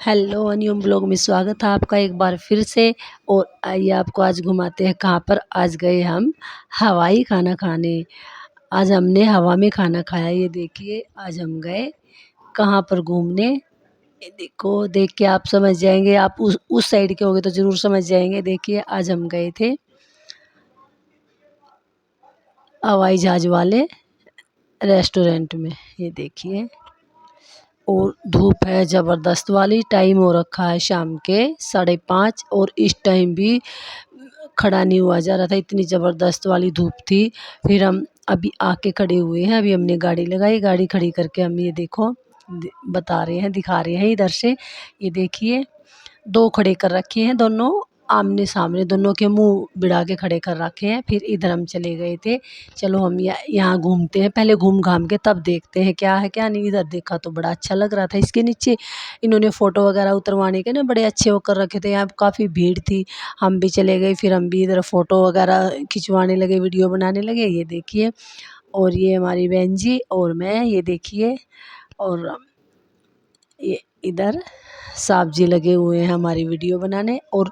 Hello अनियम blog में स्वागत है आपका एक बार फिर से। और आइए आपको आज घुमाते हैं कहाँ पर। आज गए हम हवाई खाना खाने। आज हमने हवा में खाना खाया। ये देखिए आज हम गए कहाँ पर घूमने। ये देखो, देख के आप समझ जाएंगे। आप उस साइड के होगे तो ज़रूर समझ जाएंगे। देखिए आज हम गए थे हवाई जहाज वाले रेस्टोरेंट में। ये देखिए, और धूप है ज़बरदस्त वाली। टाइम हो रखा है शाम के 5:30 और इस टाइम भी खड़ा नहीं हुआ जा रहा था, इतनी ज़बरदस्त वाली धूप थी। फिर हम अभी आके खड़े हुए हैं। अभी हमने गाड़ी लगाई, गाड़ी खड़ी करके हम ये देखो बता रहे हैं, दिखा रहे हैं इधर से। ये देखिए, दो खड़े कर रखे हैं, दोनों आमने सामने, दोनों के मुंह बिड़ा के खड़े कर रखे हैं। फिर इधर हम चले गए थे। चलो हम यहाँ घूमते हैं, पहले घूम घाम के तब देखते हैं क्या है क्या नहीं। इधर देखा तो बड़ा अच्छा लग रहा था। इसके नीचे इन्होंने फ़ोटो वगैरह उतरवाने के ना बड़े अच्छे वो कर रखे थे। यहाँ काफ़ी भीड़ थी। हम भी चले गए, फिर हम भी इधर फ़ोटो वगैरह खिंचवाने लगे, वीडियो बनाने लगे। ये देखिए, और ये हमारी बहन जी और मैं, ये देखिए। और ये इधर साहब जी लगे हुए हैं हमारी वीडियो बनाने। और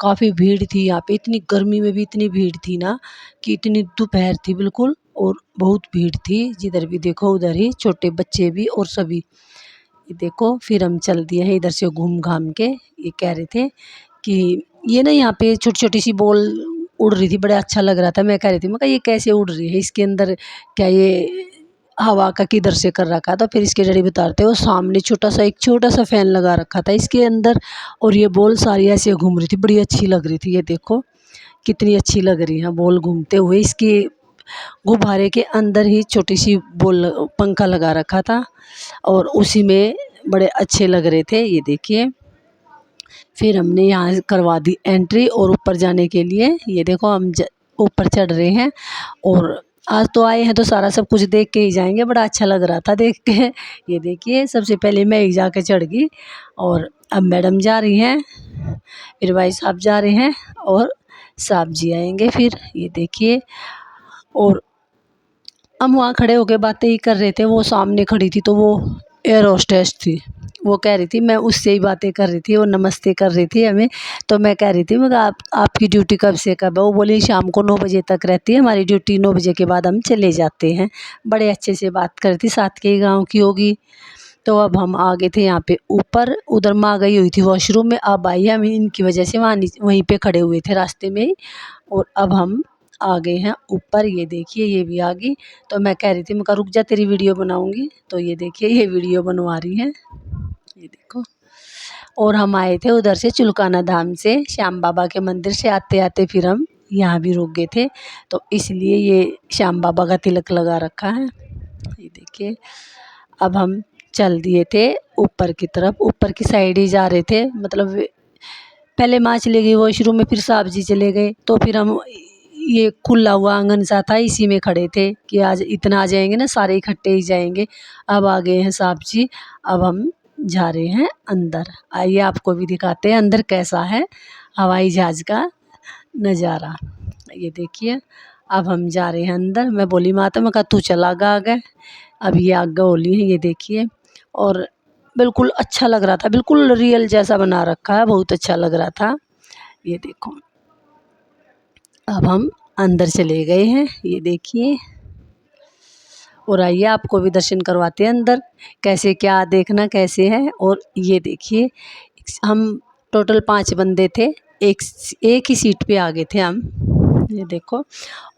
काफ़ी भीड़ थी यहाँ पे। इतनी गर्मी में भी इतनी भीड़ थी ना कि इतनी दोपहर थी बिल्कुल, और बहुत भीड़ थी। जिधर भी देखो उधर ही छोटे बच्चे भी और सभी। ये देखो, फिर हम चल दिए हैं इधर से घूम घाम के। ये कह रहे थे कि ये ना यहाँ पे छोटी छोटी सी बॉल उड़ रही थी, बड़ा अच्छा लग रहा था। मैं कह रही थी, मैं कहा ये कैसे उड़ रही है, इसके अंदर क्या ये हवा का किधर से कर रखा था। फिर इसके डैडी बताते हो सामने एक छोटा सा फैन लगा रखा था इसके अंदर, और ये बॉल सारी ऐसे घूम रही थी, बड़ी अच्छी लग रही थी। ये देखो कितनी अच्छी लग रही है बॉल घूमते हुए। इसके गुब्बारे के अंदर ही छोटी सी बॉल पंखा लगा रखा था, और उसी में बड़े अच्छे लग रहे थे। ये देखिए, फिर हमने यहाँ करवा दी एंट्री। और ऊपर जाने के लिए ये देखो हम ऊपर चढ़ रहे हैं। और आज तो आए हैं तो सारा सब कुछ देख के ही जाएंगे। बड़ा अच्छा लग रहा था देख के। ये देखिए, सबसे पहले मैं ही जाके चढ़ गई, और अब मैडम जा रही हैं, फिर भाई साहब जा रहे हैं, और साहब जी आएंगे फिर। ये देखिए, और हम वहाँ खड़े होके बातें ही कर रहे थे। वो सामने खड़ी थी तो वो एयर होस्टेस थी। वो कह रही थी, मैं उससे ही बातें कर रही थी, वो नमस्ते कर रही थी हमें। तो मैं कह रही थी, मैं कहा आपकी ड्यूटी कब से कब है। वो बोली शाम को 9 बजे तक रहती है हमारी ड्यूटी, 9 बजे के बाद हम चले जाते हैं। बड़े अच्छे से बात कर रही थी, साथ के ही गाँव की होगी। तो अब हम आ गए थे यहाँ पे ऊपर। उधर माँ गई हुई थी वॉशरूम में, अब आई हम इनकी वजह से वहाँ वहीं पे खड़े हुए थे रास्ते में ही। और अब हम आ गए हैं ऊपर। ये देखिए, ये भी आ गई। तो मैं कह रही थी, मैं कहा रुक जा तेरी वीडियो बनाऊंगी। तो ये देखिए, ये वीडियो बनवा रही हैं। ये देखो, और हम आए थे उधर से चुलकाना धाम से, श्याम बाबा के मंदिर से आते आते फिर हम यहाँ भी रुक गए थे। तो इसलिए ये श्याम बाबा का तिलक लगा रखा है। ये देखिए, अब हम चल दिए थे ऊपर की तरफ, ऊपर की साइड ही जा रहे थे। मतलब पहले माँ चले गई वॉशरूम में, फिर साहब जी चले गए। तो फिर हम ये खुला हुआ आंगन सा था, इसी में खड़े थे कि आज इतना आ जाएंगे ना, सारे इकट्ठे ही जाएंगे। अब आ गए हैं साहब जी। अब हम जा रहे हैं अंदर। आइए आपको भी दिखाते हैं अंदर कैसा है हवाई जहाज का नज़ारा। ये देखिए, अब हम जा रहे हैं अंदर। मैं बोली माता, मैं कहा तू चला आगे आगे। अब ये आगे होली है, ये देखिए। और बिल्कुल अच्छा लग रहा था, बिल्कुल रियल जैसा बना रखा है, बहुत अच्छा लग रहा था। ये देखो, अब हम अंदर चले गए हैं। ये देखिए, और आइए आपको भी दर्शन करवाते हैं अंदर कैसे क्या देखना कैसे है। और ये देखिए, हम टोटल 5 बंदे थे, एक एक ही सीट पे आ गए थे हम। ये देखो,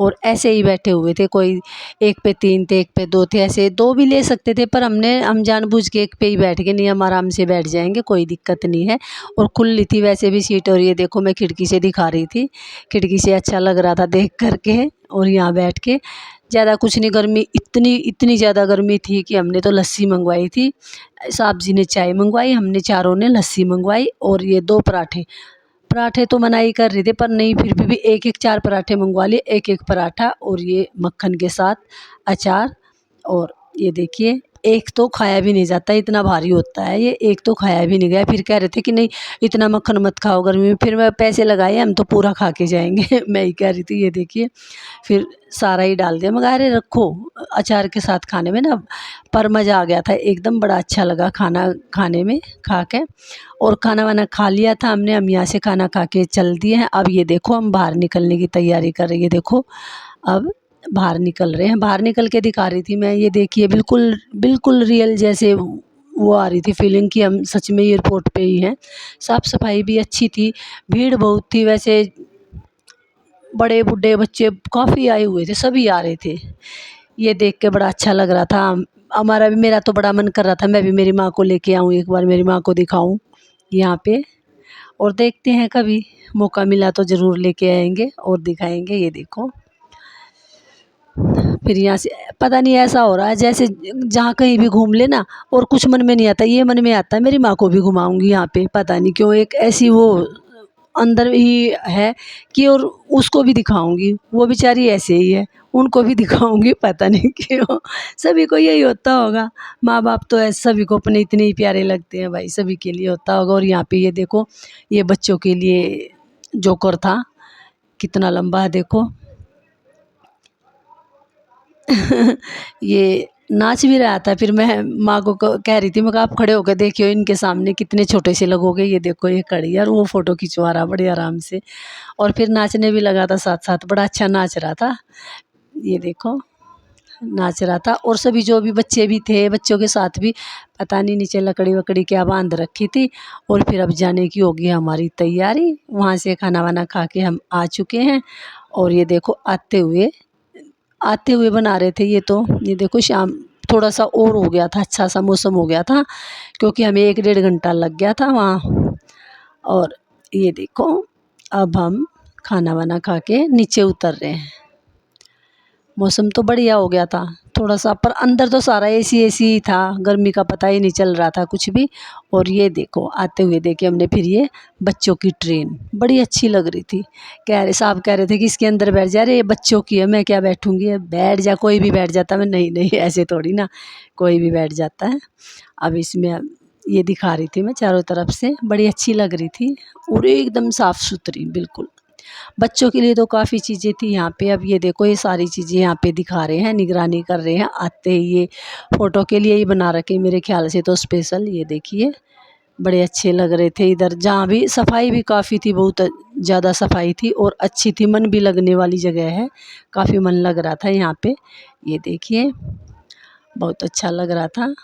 और ऐसे ही बैठे हुए थे, कोई एक पे 3 थे, एक पे 2 थे, ऐसे 2 भी ले सकते थे, पर हम जानबूझ के एक पे ही बैठ गए। नहीं, हम आराम से बैठ जाएंगे, कोई दिक्कत नहीं है। और खुली थी वैसे भी सीट। और ये देखो, मैं खिड़की से दिखा रही थी, खिड़की से अच्छा लग रहा था देख करके। और यहाँ बैठ के ज़्यादा कुछ नहीं, गर्मी इतनी इतनी ज़्यादा गर्मी थी कि हमने तो लस्सी मंगवाई थी। साहब जी ने चाय मंगवाई, हमने चारों ने लस्सी मंगवाई। और ये 2 पराठे, पराठे तो मनाही कर रहे थे, पर नहीं फिर भी एक एक 4 पराठे मंगवा लिए, एक एक पराठा। और ये मक्खन के साथ अचार। और ये देखिए, एक तो खाया भी नहीं जाता, इतना भारी होता है ये, एक तो खाया भी नहीं गया। फिर कह रहे थे कि नहीं इतना मक्खन मत खाओ गर्मी में, फिर मैं पैसे लगाए हम तो पूरा खा के जाएंगे मैं ही कह रही थी। ये देखिए फिर सारा ही डाल दिया, मगर अरे रखो अचार के साथ खाने में ना, पर मज़ा आ गया था एकदम, बड़ा अच्छा लगा खाना खाने में खा के। और खाना वाना खा लिया था हमने, हम यहाँ से खाना खा के चल दिए हैं। अब ये देखो हम बाहर निकलने की तैयारी कर रही है, देखो अब बाहर निकल रहे हैं। बाहर निकल के दिखा रही थी मैं, ये देखिए बिल्कुल बिल्कुल रियल जैसे वो आ रही थी फीलिंग कि हम सच में एयरपोर्ट पे ही हैं। साफ़ सफाई भी अच्छी थी, भीड़ बहुत थी वैसे, बड़े बूढ़े बच्चे काफ़ी आए हुए थे, सभी आ रहे थे। ये देख के बड़ा अच्छा लग रहा था। हमारा भी, मेरा तो बड़ा मन कर रहा था मैं भी मेरी माँ को लेके आऊँ, एक बार मेरी माँ को दिखाऊँ यहाँ पे। और देखते हैं कभी मौका मिला तो ज़रूर लेके आएंगे और दिखाएंगे। ये देखो फिर यहाँ से पता नहीं ऐसा हो रहा है जैसे जहाँ कहीं भी घूम लेना और कुछ मन में नहीं आता, ये मन में आता है मेरी माँ को भी घुमाऊंगी यहाँ पे, पता नहीं क्यों एक ऐसी वो अंदर ही है कि, और उसको भी दिखाऊंगी, वो बेचारी ऐसे ही है, उनको भी दिखाऊंगी, पता नहीं क्यों सभी को यही होता होगा। माँ बाप तो ऐसे सभी को अपने इतने ही प्यारे लगते हैं भाई, सभी के लिए होता होगा। और यहाँ पे ये देखो ये बच्चों के लिए जोकर था, कितना लंबा है देखो ये नाच भी रहा था। फिर मैं माँ को कह रही थी, मैं कहा आप खड़े होकर देखियो इनके सामने कितने छोटे से लगोगे। ये देखो ये खड़ी है और वो फ़ोटो खिंचवा रहा बड़े आराम से, और फिर नाचने भी लगा था साथ साथ, बड़ा अच्छा नाच रहा था। ये देखो नाच रहा था, और सभी जो भी बच्चे भी थे, बच्चों के साथ भी पता नहीं नीचे लकड़ी वकड़ी क्या बांध रखी थी। और फिर अब जाने की होगी हमारी तैयारी, वहाँ से खाना वाना खा के हम आ चुके हैं। और ये देखो आते हुए बना रहे थे ये तो, ये देखो शाम थोड़ा सा और हो गया था, अच्छा सा मौसम हो गया था, क्योंकि हमें 1 डेढ़ घंटा लग गया था वहाँ। और ये देखो अब हम खाना वाना खा के नीचे उतर रहे हैं। मौसम तो बढ़िया हो गया था थोड़ा सा, पर अंदर तो सारा एसी एसी ही था, गर्मी का पता ही नहीं चल रहा था कुछ भी। और ये देखो आते हुए देखे हमने फिर ये बच्चों की ट्रेन, बड़ी अच्छी लग रही थी। साहब कह रहे थे कि इसके अंदर बैठ जा, रहे ये बच्चों की है, मैं क्या बैठूंगी, बैठ जा, कोई भी बैठ जाता। मैं नहीं नहीं ऐसे थोड़ी ना, कोई भी बैठ जाता है। अब इसमें ये दिखा रही थी मैं चारों तरफ से, बड़ी अच्छी लग रही थी और एकदम साफ़ सुथरी बिल्कुल। बच्चों के लिए तो काफ़ी चीज़ें थी यहाँ पे। अब ये देखो ये सारी चीज़ें यहाँ पे दिखा रहे हैं, निगरानी कर रहे हैं, आते ही ये फ़ोटो के लिए ही बना रखे मेरे ख्याल से तो स्पेशल। ये देखिए बड़े अच्छे लग रहे थे। इधर जहाँ भी सफाई भी काफ़ी थी, बहुत ज़्यादा सफाई थी और अच्छी थी, मन भी लगने वाली जगह है, काफ़ी मन लग रहा था यहाँ पे। ये देखिए बहुत अच्छा लग रहा था।